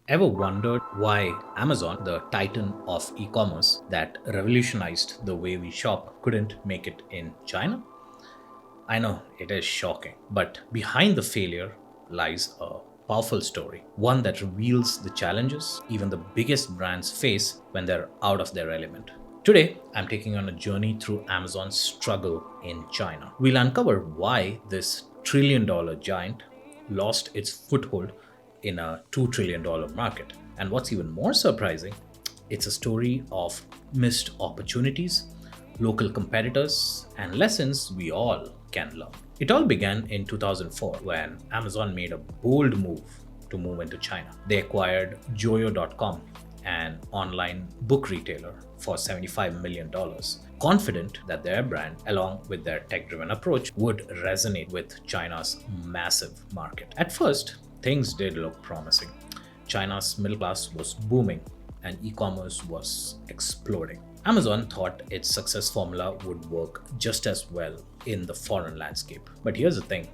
Ever wondered why Amazon, the titan of e commerce that revolutionized the way we shop, couldn't make it in China? I know it is shocking, but behind the failure lies a powerful story, one that reveals the challenges even the biggest brands face when they're out of their element. Today, I'm taking on a journey through Amazon's struggle in China. We'll uncover why this trillion-dollar giant lost its foothold in a $2 trillion market. And what's even more surprising, it's a story of missed opportunities, local competitors, and lessons we all can learn. It all began in 2004 when Amazon made a bold move to move into China. They acquired Joyo.com, an online book retailer, for $75 million, dollars, confident that their brand, along with their tech driven approach, would resonate with China's massive market. At first, things did look promising. China's middle class was booming and e commerce was exploding. Amazon thought its success formula would work just as well in the foreign landscape. But here's the thing,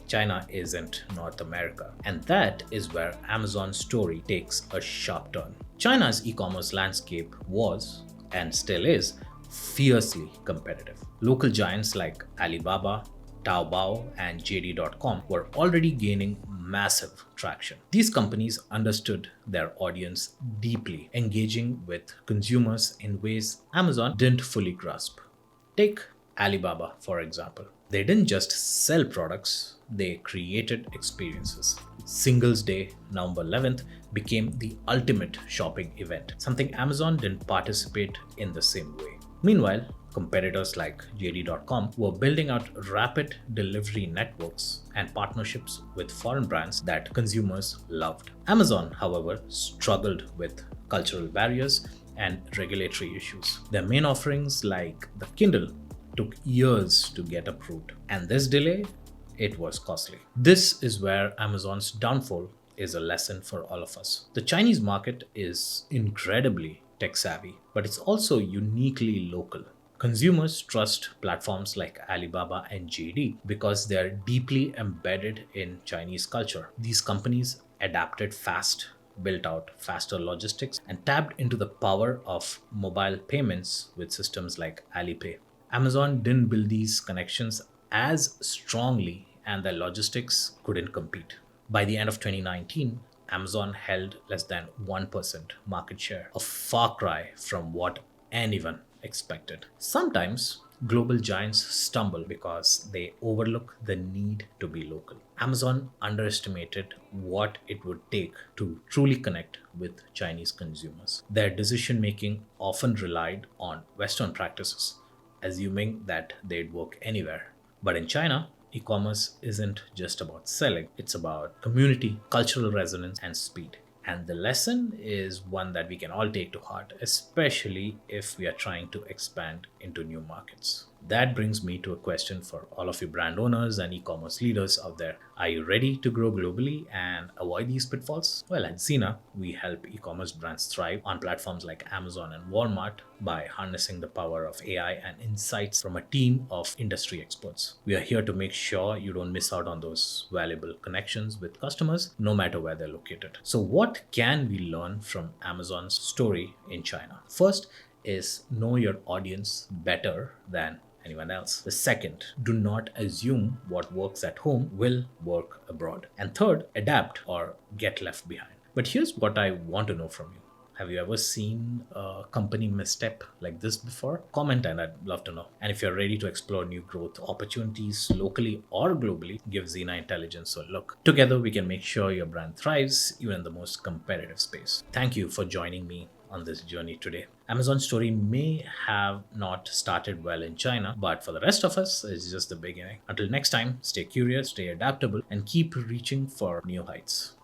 China isn't North America, and that is where Amazon's story takes a sharp turn. China's e commerce landscape was, and still is, fiercely competitive. Local giants like Alibaba, Taobao, and JD.com were already gaining massive traction. These companies understood their audience deeply, engaging with consumers in ways Amazon didn't fully grasp. Take Alibaba, for example. They didn't just sell products, they created experiences. Singles Day, November 11th, became the ultimate shopping event, something Amazon didn't participate in the same way. Meanwhile, competitors like JD.com were building out rapid delivery networks and partnerships with foreign brands that consumers loved. Amazon, however, struggled with cultural barriers and regulatory issues. Their main offerings, like the Kindle, took years to get approved, and this delay, it was costly. This is where Amazon's downfall is a lesson for all of us. The Chinese market is incredibly tech savvy, but it's also uniquely local. Consumers trust platforms like Alibaba and JD because they are deeply embedded in Chinese culture. These companies adapted fast, built out faster logistics, and tapped into the power of mobile payments with systems like Alipay. Amazon didn't build these connections as strongly, and their logistics couldn't compete. By the end of 2019, Amazon held less than 1% market share, a far cry from what anyone expected. Sometimes global giants stumble because they overlook the need to be local. Amazon underestimated what it would take to truly connect with Chinese consumers. Their decision making often relied on Western practices, assuming that they'd work anywhere. But in China, e commerce isn't just about selling, it's about community, cultural resonance, and speed. And the lesson is one that we can all take to heart, especially if we are trying to expand into new markets. That brings me to a question for all of you brand owners and e commerce leaders out there. Are you ready to grow globally and avoid these pitfalls? Well, at Zena, we help e commerce brands thrive on platforms like Amazon and Walmart by harnessing the power of AI and insights from a team of industry experts. We are here to make sure you don't miss out on those valuable connections with customers, no matter where they're located. So, what can we learn from Amazon's story in China? First is know your audience better than anyone else. The second, do not assume what works at home will work abroad. And third, adapt or get left behind. But here's what I want to know from you. Have you ever seen a company misstep like this before? Comment and I'd love to know. And if you're ready to explore new growth opportunities locally or globally, give Zena Intelligence a look. Together, we can make sure your brand thrives even in the most competitive space. Thank you for joining me on this journey today. Amazon's story may have not started well in China, but for the rest of us, it's just the beginning. Until next time, stay curious, stay adaptable, and keep reaching for new heights.